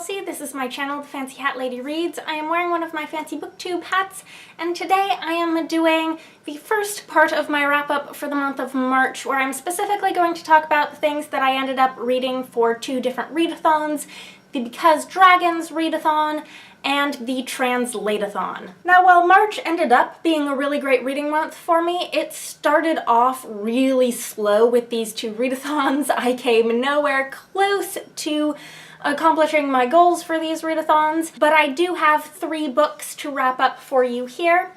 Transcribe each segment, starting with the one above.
Chelsea. This is my channel, The Fancy Hat Lady Reads. I am wearing one of my fancy booktube hats, and today I am doing the first part of my wrap-up for the month of March, where I'm specifically going to talk about the things that I ended up reading for two different readathons, the Because Dragons readathon and the Translateathon. Now, while March ended up being a really great reading month for me, it started off really slow with these two readathons. I came nowhere close to accomplishing my goals for these readathons, but I do have 3 books to wrap up for you here.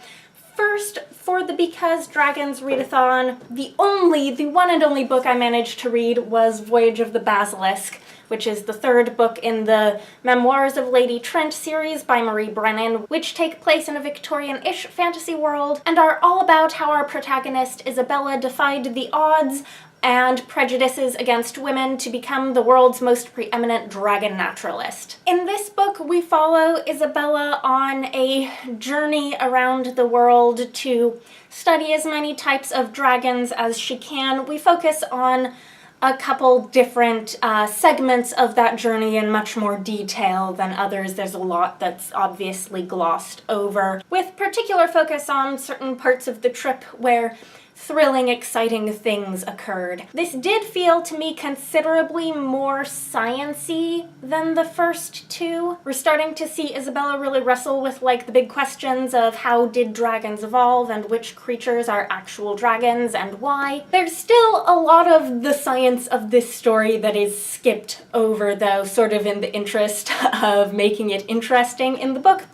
First, for the Because Dragons readathon, the one and only book I managed to read was Voyage of the Basilisk, which is the 3rd book in the Memoirs of Lady Trent series by Marie Brennan, which take place in a Victorian-ish fantasy world and are all about how our protagonist Isabella defied the odds and prejudices against women to become the world's most preeminent dragon naturalist. In this book, we follow Isabella on a journey around the world to study as many types of dragons as she can. We focus on a couple different segments of that journey in much more detail than others. There's a lot that's obviously glossed over, with particular focus on certain parts of the trip where thrilling, exciting things occurred. This did feel to me considerably more science-y than the first two. We're starting to see Isabella really wrestle with the big questions of how did dragons evolve and which creatures are actual dragons and why. There's still a lot of the science of this story that is skipped over, though, sort of in the interest of making it interesting in the book,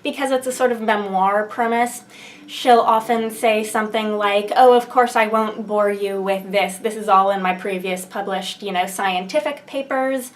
because it's a sort of memoir premise. She'll often say something like, oh, of course I won't bore you with this. This is all in my previous published, scientific papers.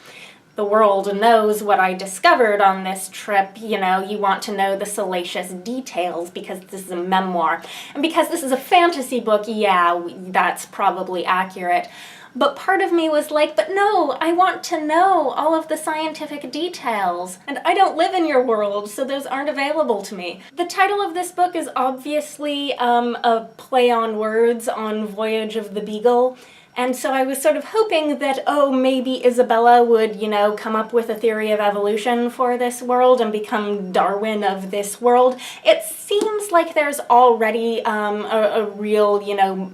The world knows what I discovered on this trip. You want to know the salacious details because this is a memoir. And because this is a fantasy book, yeah, that's probably accurate. But part of me was like, but no, I want to know all of the scientific details. And I don't live in your world, so those aren't available to me. The title of this book is obviously a play on words on Voyage of the Beagle. And so I was sort of hoping that, oh, maybe Isabella would, come up with a theory of evolution for this world and become Darwin of this world. It seems like there's already a real,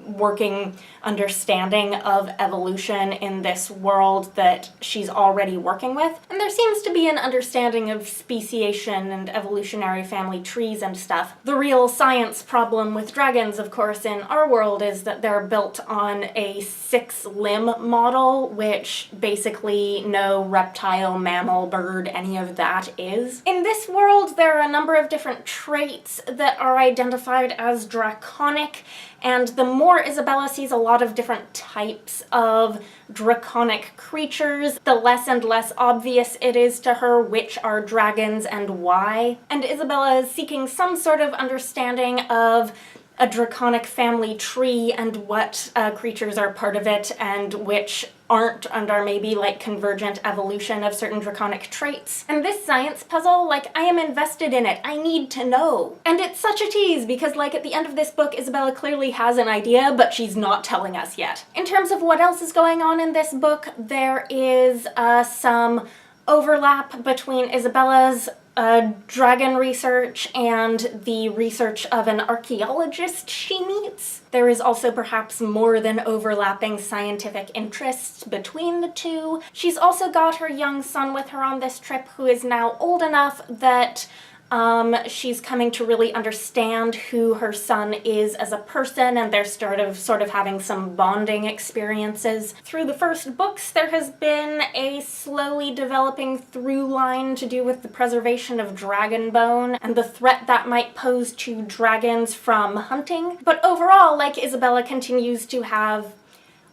working understanding of evolution in this world that she's already working with. And there seems to be an understanding of speciation and evolutionary family trees and stuff. The real science problem with dragons, of course, in our world is that they're built on a 6-limb model, which basically no reptile, mammal, bird, any of that is. In this world, there are a number of different traits that are identified as draconic, and the more Isabella sees a lot of different types of draconic creatures, the less and less obvious it is to her which are dragons and why. And Isabella is seeking some sort of understanding of a draconic family tree and what creatures are part of it and which aren't, and are maybe convergent evolution of certain draconic traits. And this science puzzle, I am invested in it. I need to know. And it's such a tease because at the end of this book, Isabella clearly has an idea, but she's not telling us yet. In terms of what else is going on in this book, there is some overlap between Isabella's dragon research and the research of an archaeologist she meets. There is also perhaps more than overlapping scientific interests between the two. She's also got her young son with her on this trip, who is now old enough that she's coming to really understand who her son is as a person, and they're sort of having some bonding experiences. Through the first books, there has been a slowly developing through line to do with the preservation of dragon bone and the threat that might pose to dragons from hunting. But overall, Isabella continues to have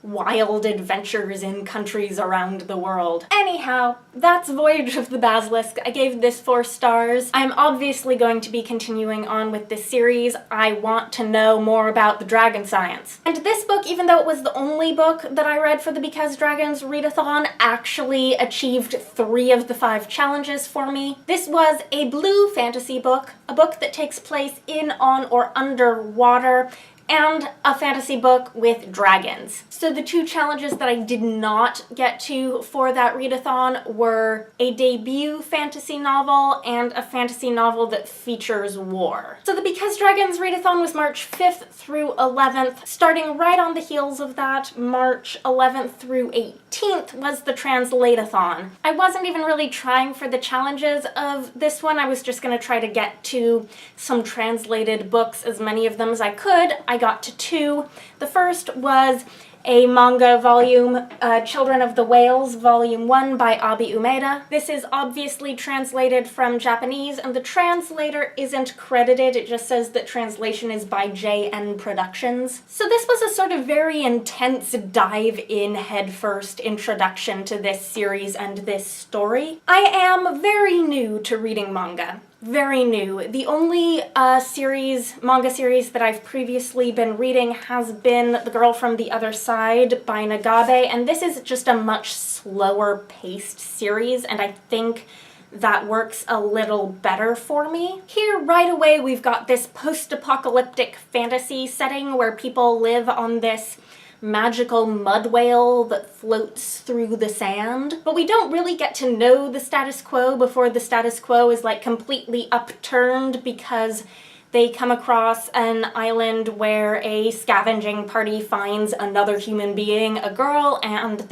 wild adventures in countries around the world. Anyhow, that's Voyage of the Basilisk. I gave this 4 stars. I'm obviously going to be continuing on with this series. I want to know more about the dragon science. And this book, even though it was the only book that I read for the Because Dragons readathon, actually achieved 3 of the 5 challenges for me. This was a blue fantasy book, a book that takes place in, on, or underwater, and a fantasy book with dragons. So the two challenges that I did not get to for that readathon were a debut fantasy novel and a fantasy novel that features war. So the Because Dragons readathon was March 5th through 11th. Starting right on the heels of that, March 11th through 18th was the Translateathon. I wasn't even really trying for the challenges of this one. I was just going to try to get to some translated books, as many of them as I could. I got to 2. The first was a manga volume, Children of the Whales, Volume 1 by Abi Umeda. This is obviously translated from Japanese, and the translator isn't credited. It just says that translation is by JN Productions. So this was a sort of very intense dive-in headfirst introduction to this series and this story. I am very new to reading manga. Very new. The only manga series that I've previously been reading has been The Girl from the Other Side by Nagabe, and this is just a much slower paced series, and I think that works a little better for me. Here, right away, we've got this post-apocalyptic fantasy setting where people live on this magical mud whale that floats through the sand. But we don't really get to know the status quo before the status quo is like completely upturned, because they come across an island where a scavenging party finds another human being, a girl, and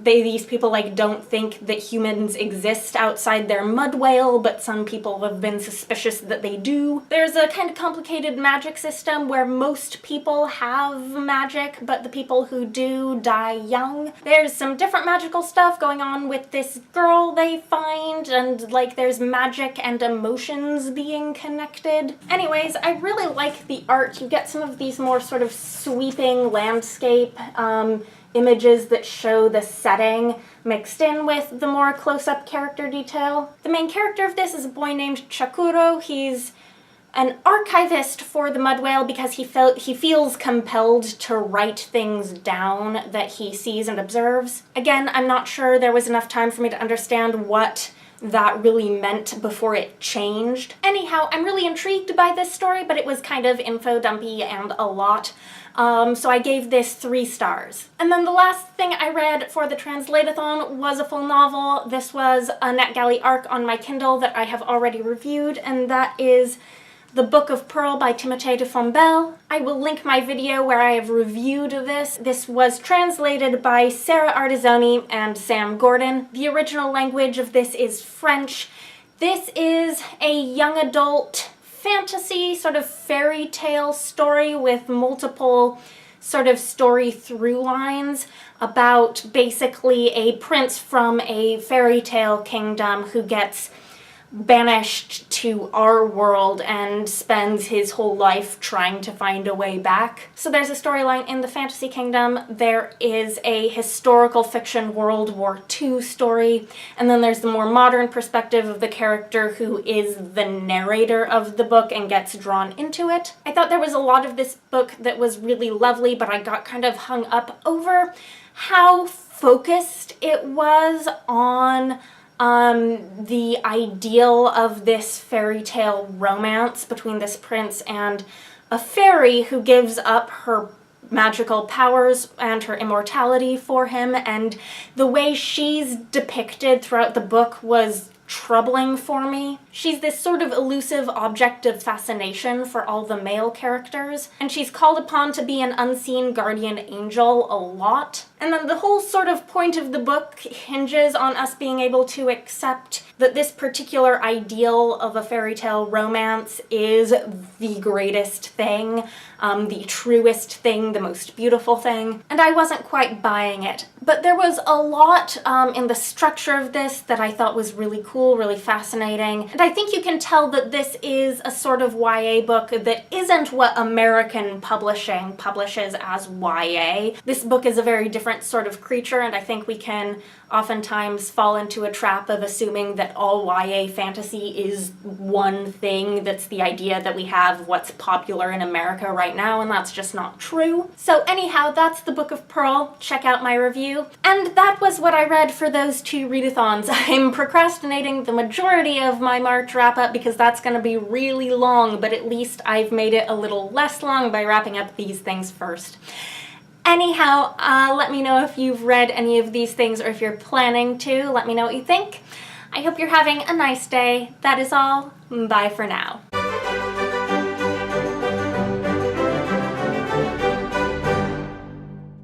these people like don't think that humans exist outside their mud whale, but some people have been suspicious that they do. There's a kind of complicated magic system where most people have magic, but the people who do die young. There's some different magical stuff going on with this girl they find, and like there's magic and emotions being connected. Anyways, I really like the art. You get some of these more sort of sweeping landscape images that show the setting mixed in with the more close-up character detail. The main character of this is a boy named Chakuro. He's an archivist for the mud whale because he feels compelled to write things down that he sees and observes. Again, I'm not sure there was enough time for me to understand what that really meant before it changed. Anyhow, I'm really intrigued by this story, but it was kind of info dumpy and a lot. So I gave this 3 stars. And then the last thing I read for the Translateathon was a full novel. This was a NetGalley arc on my Kindle that I have already reviewed, and that is The Book of Perle by Timothée de Fombelle. I will link my video where I have reviewed this. This was translated by Sarah Ardizzone and Sam Gordon. The original language of this is French. This is a young adult fantasy, sort of fairy tale story with multiple sort of story through lines about basically a prince from a fairy tale kingdom who gets banished to our world and spends his whole life trying to find a way back. So there's a storyline in the fantasy kingdom, there is a historical fiction World War II story, and then there's the more modern perspective of the character who is the narrator of the book and gets drawn into it. I thought there was a lot of this book that was really lovely, but I got kind of hung up over how focused it was on the ideal of this fairy tale romance between this prince and a fairy who gives up her magical powers and her immortality for him, and the way she's depicted throughout the book was troubling for me. She's this sort of elusive object of fascination for all the male characters, and she's called upon to be an unseen guardian angel a lot. And then the whole sort of point of the book hinges on us being able to accept that this particular ideal of a fairy tale romance is the greatest thing, the truest thing, the most beautiful thing, and I wasn't quite buying it. But there was a lot in the structure of this that I thought was really cool, really fascinating, and I think you can tell that this is a sort of YA book that isn't what American publishing publishes as YA. This book is a very different different sort of creature, and I think we can oftentimes fall into a trap of assuming that all YA fantasy is one thing, that's the idea that we have what's popular in America right now, and that's just not true. So anyhow, that's the Book of Perle. Check out my review. And that was what I read for those 2 readathons. I'm procrastinating the majority of my March wrap-up because that's going to be really long, but at least I've made it a little less long by wrapping up these things first. Anyhow, let me know if you've read any of these things or if you're planning to. Let me know what you think. I hope you're having a nice day. That is all. Bye for now.